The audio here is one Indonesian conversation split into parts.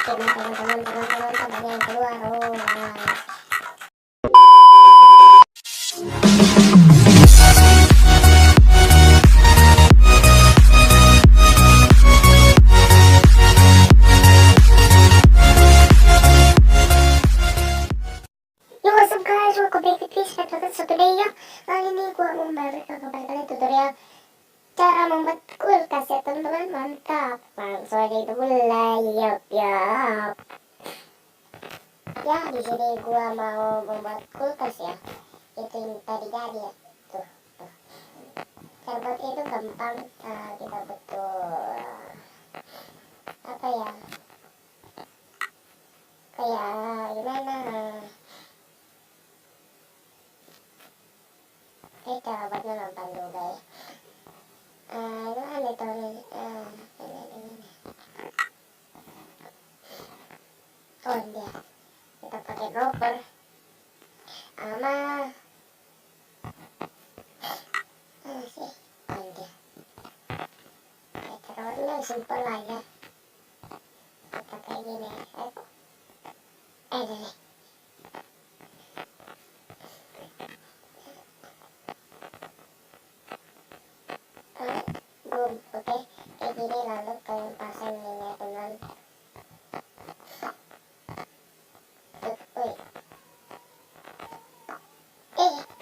aktif nih teman-teman banyak yang keluar. Oh nice. What's up guys, welcome back to this episode. So today ya, kali ini gue mau memberikan kepada kalian tutorial cara membuat kulkas ya teman-teman. Mantap, langsung aja kita mulai. Yap. Ya di sini gue mau membuat kulkas ya. Itu yang tadi jadi ya. Tuh. Cara buatnya itu gampang. Kita butuh apa ya? Kayak gimana? Cara buatnya gampang juga ya. Gimana itu nih? Ini. Oh dia, kita pakai dropper sama sih. Oh dia. Cara buatnya simpel aja. Kita kayak gini. Ini. Oke, kayak gini lalu kalian pasang ini ya teman. Ini.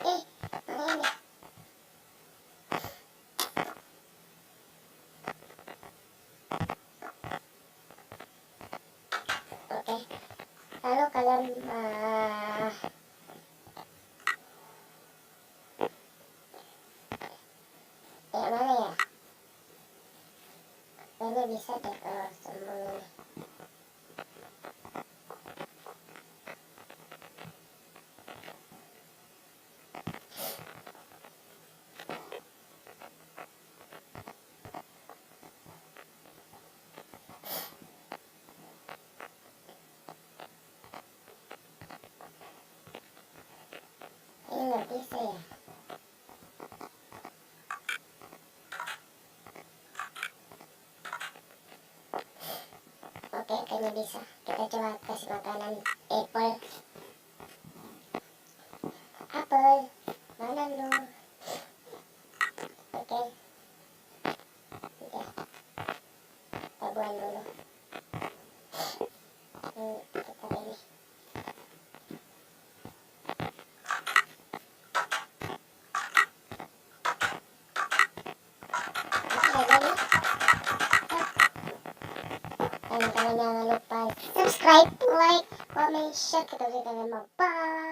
Oke, lalu kalian mana ya? Ini bisa deh kalau sembunyi nih. Ini nggak bisa ya. Oke, kayaknya bisa. Kita coba kasih makanan apple. Mana lu? Oke. Udah. Kita buang dulu. Kita ini. Kalian jangan lupa subscribe, like, comment, share. Kita udah bye.